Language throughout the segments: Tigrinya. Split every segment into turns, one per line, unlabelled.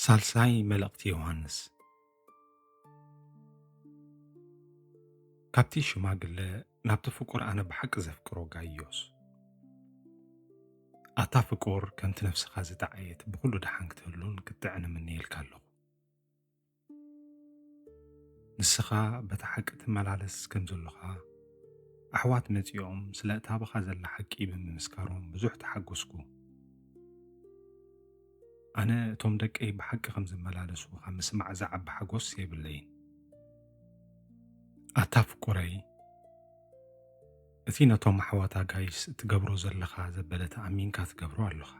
ሳልሳይ መልእኽቲ ዮሃንስ ካብቲ ሽማግለ ናብቲ ፍቁር ኣነ ብሓቂ ዘፍቅሮ ጋይዮስ ኣታ ፍቁር ከምቲ ነፍስኻ ዝተዓየት ብኩሉ ደሓን ክትህሉን ክትዕንምኒ ኢልካ ኣለኹ። ንስኻ በታ ሓቂ ትመላለስ ከም ዘለኻ ኣሕዋት መጺኦም ስለ እታብኻ ዘላ ሓቂ ብምምስካሮም ብዙሕ ተሓጐስኩ። ኣነ እቶም ደቀይ ብሓቂ ከም ዝመላለሱ ካብ ምስማዕ ዝዓቢ ሓጐስ የብለይን። ኣታ ፍቁረይ እቲ ነቶም ኣሕዋታ ጋይስ እትገብሮ ዘለኻ ዘበለ ተኣሚንካ ትገብሮ ኣለኻ።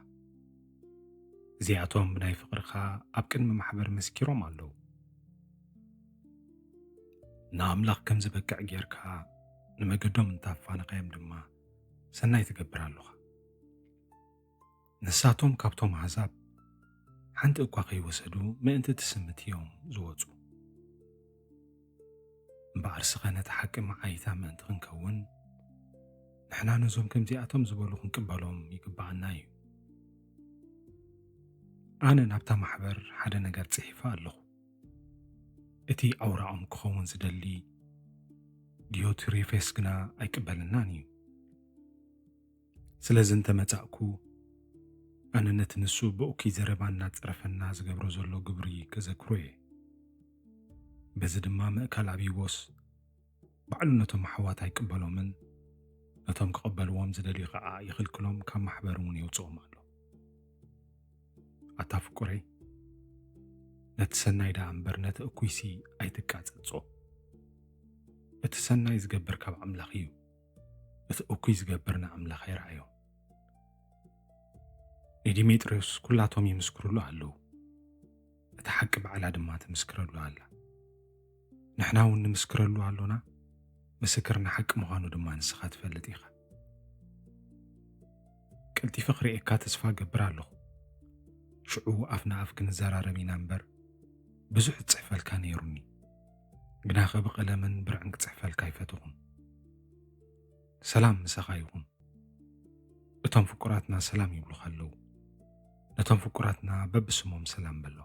እዚኣቶም ብናይ ፍቕርኻ ኣብ ቅድሚ ማሕበር መስኪሮም ኣለዉ። ንኣምላኽ ከም ዝበቅዕ ጌርካ ንመገዶም እንታፋነኻዮም ድማ ሰናይ ትገብር ኣለኻ። ንሳቶም ካብቶም ኣሕዛብ ሓንቲ እኳ ከይወሰዱ ምእንቲ ትስምት እዮም ዝወፁ። እምበኣር ስኸ ነቲ ሓቂ መዓይታ ምእንቲ ክንከውን ንሕና ነዞም ከምዚኣቶም ዝበሉ ክንቅበሎም ይግባአና እዩ። ኣነ ናብታ ማሕበር ሓደ ነገር ጽሒፈ ኣለኹ። እቲ ኣውራኦም ክኸውን ዝደሊ ዲዮትሪፌስ ግና ኣይቅበለናን እዩ። ስለዚ እንተመጻእኩ ኣነ ነቲ ንሱ ብኡኪ ዘረባ እናጸረፈና ዝገብሮ ዘሎ ግብሪ ከዘክሮ እየ። በዚ ድማ ምእካል ኣቢቦስ ባዕሉ ነቶም ኣሕዋት ኣይቅበሎምን ነቶም ክቕበልዎም ዝደልዩ ከዓ ይኽልክሎም ካብ ማሕበር እውን የውፅኦም ኣሎ። ኣታ ፍቁረይ ነቲ ሰናይ ዳ እምበር ነቲ እኩይሲ ኣይትቃጸጾ። እቲ ሰናይ ዝገብር ካብ ኣምላኽ እዩ፣ እቲ እኩይ ዝገብር ንኣምላኽ ይረኣዮ። ንዲሜጥሮስ ኩላቶም ይምስክሩሉ ኣለዉ፣ እቲ ሓቂ በዕላ ድማ ትምስክረሉ ኣላ። ንሕና እውን ንምስክረሉ ኣሎና፣ ምስክርና ሓቂ ምዃኑ ድማ ንስኻ ትፈልጥ ኢኻ። ቀልጢፈ ክርእየካ ተስፋ ገብር ኣለኹ። ሽዑ ኣፍ ንኣፍ ክንዘራረብ ኢና እምበር ብዙሕ ዝጽሕፈልካ ነይሩኒ፣ ግና ብቐለምን ብርዕን ክጽሕፈልካ ኣይፈትኹን። ሰላም ምሳኻ ይኹን። እቶም ፍቁራትና ሰላም ይብሉኻ ኣለዉ፣ ነቶም ፍቁራትና በብስሞም ሰላም በሎ።